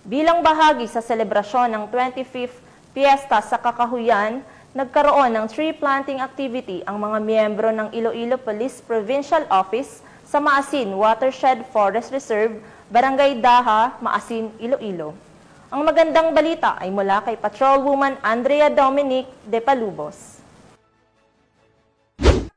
Bilang bahagi sa selebrasyon ng 25th Fiesta sa Kakahuyan, nagkaroon ng tree planting activity ang mga miyembro ng Iloilo Police Provincial Office sa Maasin Watershed Forest Reserve, Barangay Daha, Maasin, Iloilo. Ang magandang balita ay mula kay Patrolwoman Andrea Dominic de Palubos.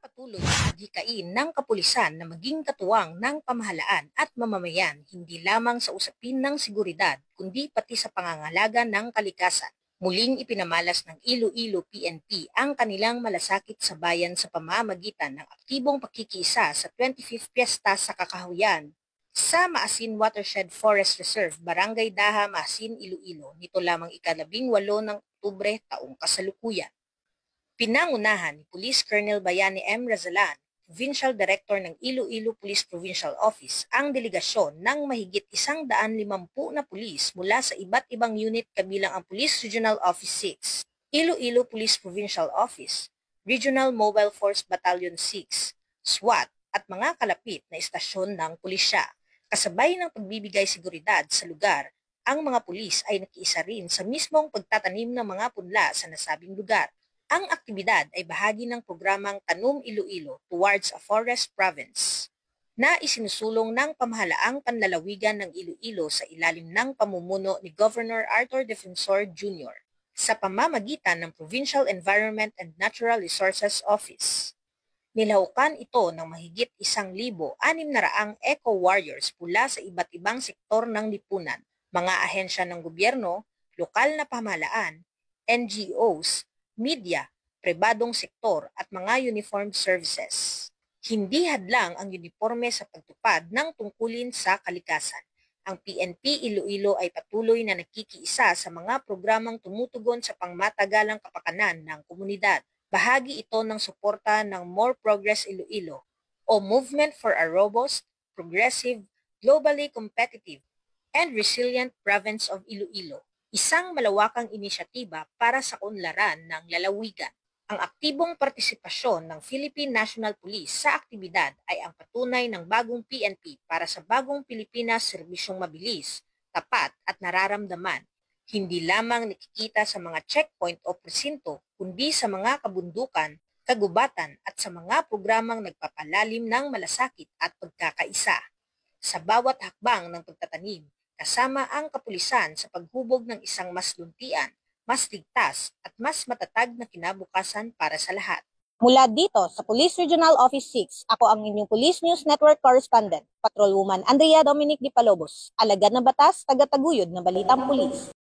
Patuloy ang hikain ng kapulisan na maging katuwang ng pamahalaan at mamamayan hindi lamang sa usapin ng seguridad kundi pati sa pangangalaga ng kalikasan. Muling ipinamalas ng Iloilo PNP ang kanilang malasakit sa bayan sa pamamagitan ng aktibong pakikiisa sa 25th Fiesta sa Kakahuyan sa Maasin Watershed Forest Reserve, Barangay Daha, Maasin, Iloilo, nito lamang ika-18 ng Oktubre taong kasalukuyan. Pinangunahan ni Police Colonel Bayani M. Razalan, Provincial Director ng Iloilo Police Provincial Office, ang delegasyon ng mahigit 150 na pulis mula sa iba't ibang unit kabilang ang Police Regional Office 6, Iloilo Police Provincial Office, Regional Mobile Force Battalion 6, SWAT at mga kalapit na istasyon ng pulisya. Kasabay ng pagbibigay seguridad sa lugar, ang mga pulis ay nakiisa rin sa mismong pagtatanim ng mga punla sa nasabing lugar. Ang aktibidad ay bahagi ng programang Tanom Iloilo Towards a Forest Province na isinusulong ng pamahalaang panlalawigan ng Iloilo sa ilalim ng pamumuno ni Governor Arthur Defensor Jr. sa pamamagitan ng Provincial Environment and Natural Resources Office. Nilahukan ito ng mahigit 1,600 eco-warriors mula sa iba't ibang sektor ng lipunan, mga ahensya ng gobyerno, lokal na pamahalaan, NGOs, media, pribadong sektor at mga uniformed services. Hindi hadlang ang uniforme sa pagtupad ng tungkulin sa kalikasan. Ang PNP Iloilo ay patuloy na nakikiisa sa mga programang tumutugon sa pangmatagalang kapakanan ng komunidad. Bahagi ito ng suporta ng More Progress Iloilo o Movement for a Robust, Progressive, Globally Competitive, and Resilient Province of Iloilo. Isang malawakang inisyatiba para sa unlaran ng lalawigan. Ang aktibong partisipasyon ng Philippine National Police sa aktibidad ay ang patunay ng bagong PNP para sa bagong Pilipinas serbisyong mabilis, tapat at nararamdaman. Hindi lamang nakikita sa mga checkpoint o presinto, kundi sa mga kabundukan, kagubatan at sa mga programang nagpapalalim ng malasakit at pagkakaisa. Sa bawat hakbang ng pagtatanim, kasama ang kapulisan sa paghubog ng isang mas luntian, mas ligtas at mas matatag na kinabukasan para sa lahat. Mula dito sa Police Regional Office 6, ako ang inyong Police News Network Correspondent, Patrolwoman Andrea Dominic de Palubos, alagad ng batas, tagataguyod ng balitang pulis.